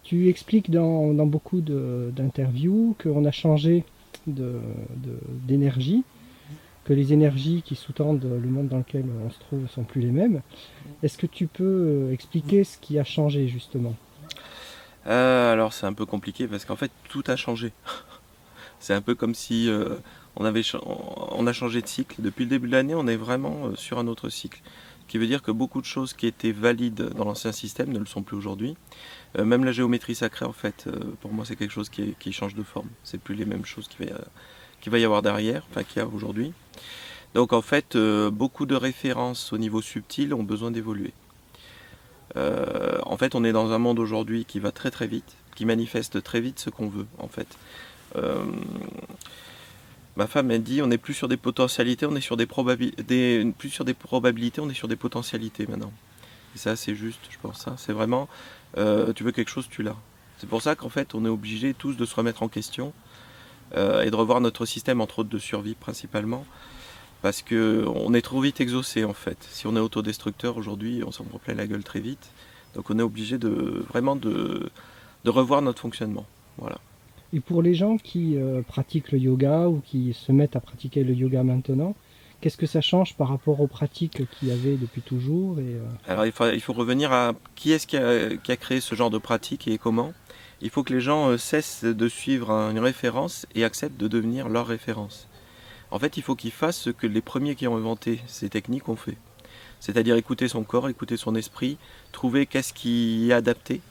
Tu expliques dans beaucoup d'interviews qu'on a changé d'énergie, que les énergies qui sous-tendent le monde dans lequel on se trouve ne sont plus les mêmes. Est-ce que tu peux expliquer ce qui a changé justement? Alors c'est un peu compliqué parce qu'en fait tout a changé. C'est un peu comme si on a changé de cycle. Depuis le début de l'année, on est vraiment sur un autre cycle. Ce qui veut dire que beaucoup de choses qui étaient valides dans l'ancien système ne le sont plus aujourd'hui. Même la géométrie sacrée, en fait, pour moi, c'est quelque chose qui change de forme. C'est plus les mêmes choses qu'il va y avoir derrière, enfin qu'il y a aujourd'hui. Donc en fait, beaucoup de références au niveau subtil ont besoin d'évoluer. En fait, on est dans un monde aujourd'hui qui va très très vite, qui manifeste très vite ce qu'on veut, en fait. Euh, Ma femme elle dit on n'est plus sur des potentialités, on est sur des probabilités, plus sur des probabilités, on est sur des potentialités maintenant. Et ça c'est juste, je pense. Ça, c'est vraiment, tu veux quelque chose, tu l'as. C'est pour ça qu'en fait on est obligés tous de se remettre en question et de revoir notre système entre autres de survie principalement, parce que on est trop vite exaucé en fait. Si on est autodestructeur aujourd'hui, on s'en prend plein la gueule très vite. Donc on est obligé de vraiment de revoir notre fonctionnement. Voilà. Et pour les gens qui pratiquent le yoga ou qui se mettent à pratiquer le yoga maintenant, qu'est-ce que ça change par rapport aux pratiques qu'il y avait depuis toujours Alors il faut revenir à qui est-ce qui a créé ce genre de pratique et comment. Il faut que les gens cessent de suivre une référence et acceptent de devenir leur référence. En fait, il faut qu'ils fassent ce que les premiers qui ont inventé ces techniques ont fait. C'est-à-dire écouter son corps, écouter son esprit, trouver qu'est-ce qui est adapté.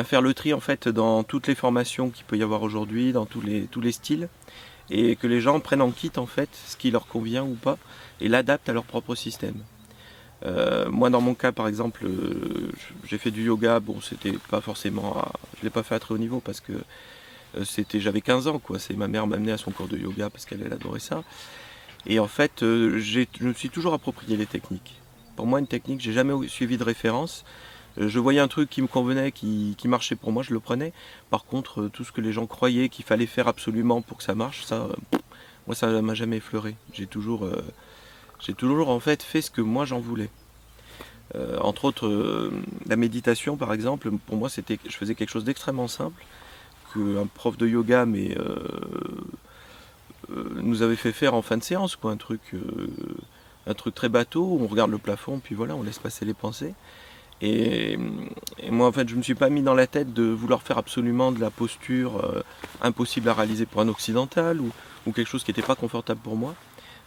Faire le tri en fait dans toutes les formations qu'il peut y avoir aujourd'hui, dans tous les styles, et que les gens prennent en kit en fait ce qui leur convient ou pas, et l'adaptent à leur propre système. Moi, dans mon cas, par exemple, j'ai fait du yoga. Bon, c'était pas forcément, je l'ai pas fait à très haut niveau parce que j'avais 15 ans, quoi. C'est ma mère m'a amené à son cours de yoga parce qu'elle adorait ça. Et en fait, je me suis toujours approprié les techniques. Pour moi, une technique, j'ai jamais suivi de référence. Je voyais un truc qui me convenait, qui marchait pour moi, je le prenais. Par contre, tout ce que les gens croyaient qu'il fallait faire absolument pour que ça marche, ça, moi, ça m'a jamais effleuré. J'ai toujours en fait fait ce que moi j'en voulais. Entre autres, la méditation, par exemple, pour moi, je faisais quelque chose d'extrêmement simple qu'un prof de yoga nous avait fait faire en fin de séance, quoi, un truc très bateau. On regarde le plafond, puis voilà, on laisse passer les pensées. Et, et moi, en fait, je me suis pas mis dans la tête de vouloir faire absolument de la posture impossible à réaliser pour un occidental ou quelque chose qui n'était pas confortable pour moi.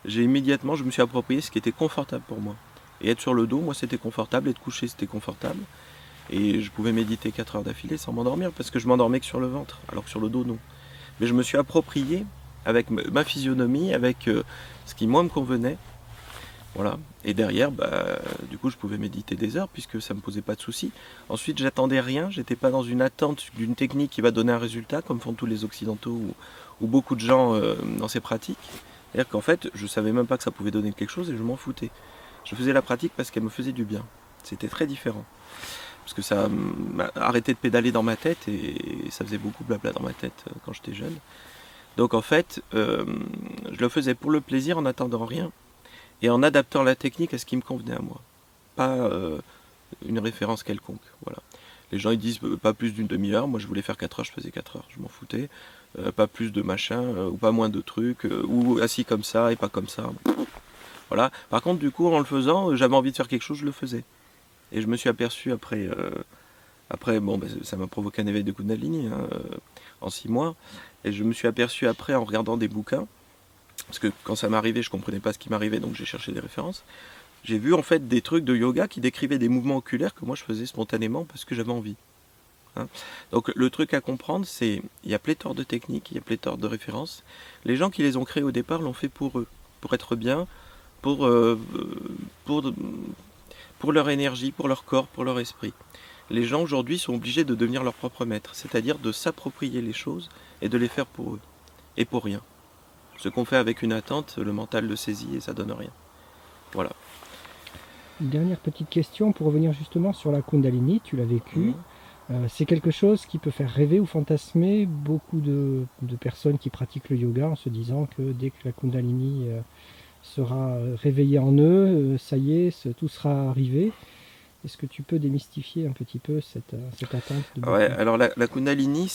Je me suis approprié ce qui était confortable pour moi. Et être sur le dos, moi, c'était confortable. Être couché, c'était confortable. Et je pouvais méditer 4 heures d'affilée sans m'endormir parce que je m'endormais que sur le ventre, alors que sur le dos, non. Mais je me suis approprié avec ma physionomie, avec ce qui, moi, me convenait. Voilà. Et derrière, du coup, je pouvais méditer des heures puisque ça ne me posait pas de soucis. Ensuite, j'attendais rien. J'étais pas dans une attente d'une technique qui va donner un résultat, comme font tous les occidentaux ou beaucoup de gens dans ces pratiques. C'est-à-dire qu'en fait, je savais même pas que ça pouvait donner quelque chose et je m'en foutais. Je faisais la pratique parce qu'elle me faisait du bien. C'était très différent. Parce que ça m'a arrêté de pédaler dans ma tête et ça faisait beaucoup blabla dans ma tête quand j'étais jeune. Donc en fait, je le faisais pour le plaisir en n'attendant rien et en adaptant la technique à ce qui me convenait à moi. Pas une référence quelconque. Voilà. Les gens ils disent pas plus d'une demi-heure. Moi je voulais faire 4 heures, je faisais 4 heures. Je m'en foutais. Pas plus de machin, ou pas moins de trucs, ou assis comme ça et pas comme ça. Voilà. Par contre, du coup, en le faisant, j'avais envie de faire quelque chose, je le faisais. Et je me suis aperçu après bon, ça m'a provoqué un éveil de Kundalini en 6 mois. Et je me suis aperçu après en regardant des bouquins, parce que quand ça m'arrivait, je comprenais pas ce qui m'arrivait, donc j'ai cherché des références. J'ai vu en fait des trucs de yoga qui décrivaient des mouvements oculaires que moi je faisais spontanément parce que j'avais envie. Hein. Donc le truc à comprendre, c'est il y a pléthore de techniques, il y a pléthore de références. Les gens qui les ont créés au départ l'ont fait pour eux, pour être bien, pour, pour, pour leur énergie, pour leur corps, pour leur esprit. Les gens aujourd'hui sont obligés de devenir leur propre maître, c'est-à-dire de s'approprier les choses et de les faire pour eux, et pour rien. Ce qu'on fait avec une attente, le mental le saisit et ça donne rien. Voilà. Une dernière petite question pour revenir justement sur la Kundalini, tu l'as vécu. Mhm. C'est quelque chose qui peut faire rêver ou fantasmer beaucoup de personnes qui pratiquent le yoga en se disant que dès que la Kundalini sera réveillée en eux, ça y est, tout sera arrivé. Est-ce que tu peux démystifier un petit peu cette atteinte de Ouais, Bikram? alors la Kundalini,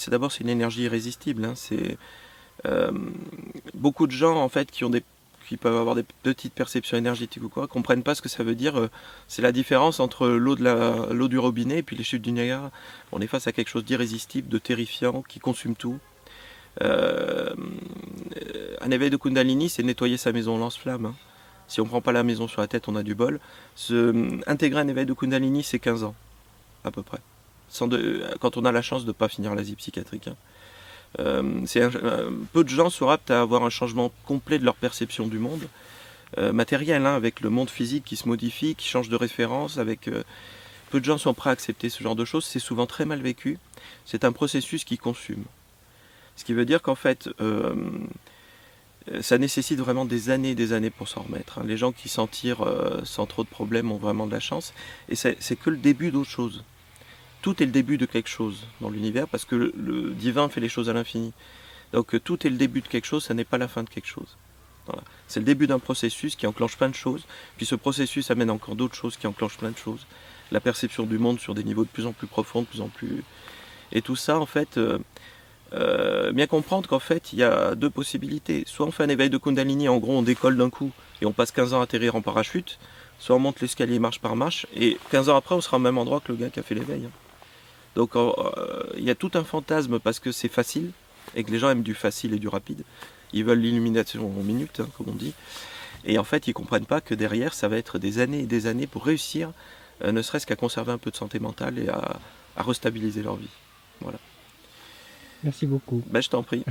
d'abord c'est une énergie irrésistible, hein. Euh, Beaucoup de gens en fait qui peuvent avoir des petites perceptions énergétiques ou quoi, comprennent pas ce que ça veut dire. C'est la différence entre l'eau du robinet et puis les chutes du Niagara. On est face à quelque chose d'irrésistible, de terrifiant, qui consume tout. Euh, un éveil de Kundalini, c'est nettoyer sa maison lance-flamme, hein. Si on prend pas la maison sur la tête, on a du bol. Intégrer un éveil de Kundalini, c'est 15 ans, à peu près. Quand on a la chance de ne pas finir l'asile psychiatrique, hein. Peu de gens sont aptes à avoir un changement complet de leur perception du monde matériel, hein, avec le monde physique qui se modifie, qui change de référence. Peu de gens sont prêts à accepter ce genre de choses. C'est souvent très mal vécu. C'est un processus qui consume. Ce qui veut dire qu'en fait, ça nécessite vraiment des années et des années pour s'en remettre, hein. Les gens qui s'en tirent sans trop de problèmes ont vraiment de la chance. Et c'est que le début d'autre chose. Tout est le début de quelque chose dans l'univers parce que le divin fait les choses à l'infini. Donc tout est le début de quelque chose, ça n'est pas la fin de quelque chose. Voilà. C'est le début d'un processus qui enclenche plein de choses, puis ce processus amène encore d'autres choses qui enclenchent plein de choses. La perception du monde sur des niveaux de plus en plus profonds, de plus en plus... Et tout ça, en fait, bien comprendre qu'en fait, il y a deux possibilités. Soit on fait un éveil de Kundalini, en gros on décolle d'un coup et on passe 15 ans à atterrir en parachute, soit on monte l'escalier marche par marche, et 15 ans après on sera au même endroit que le gars qui a fait l'éveil. Donc il y a tout un fantasme parce que c'est facile et que les gens aiment du facile et du rapide. Ils veulent l'illumination en minutes, hein, comme on dit. Et en fait, ils ne comprennent pas que derrière, ça va être des années et des années pour réussir, ne serait-ce qu'à conserver un peu de santé mentale et à restabiliser leur vie. Voilà. Merci beaucoup. Ben, je t'en prie.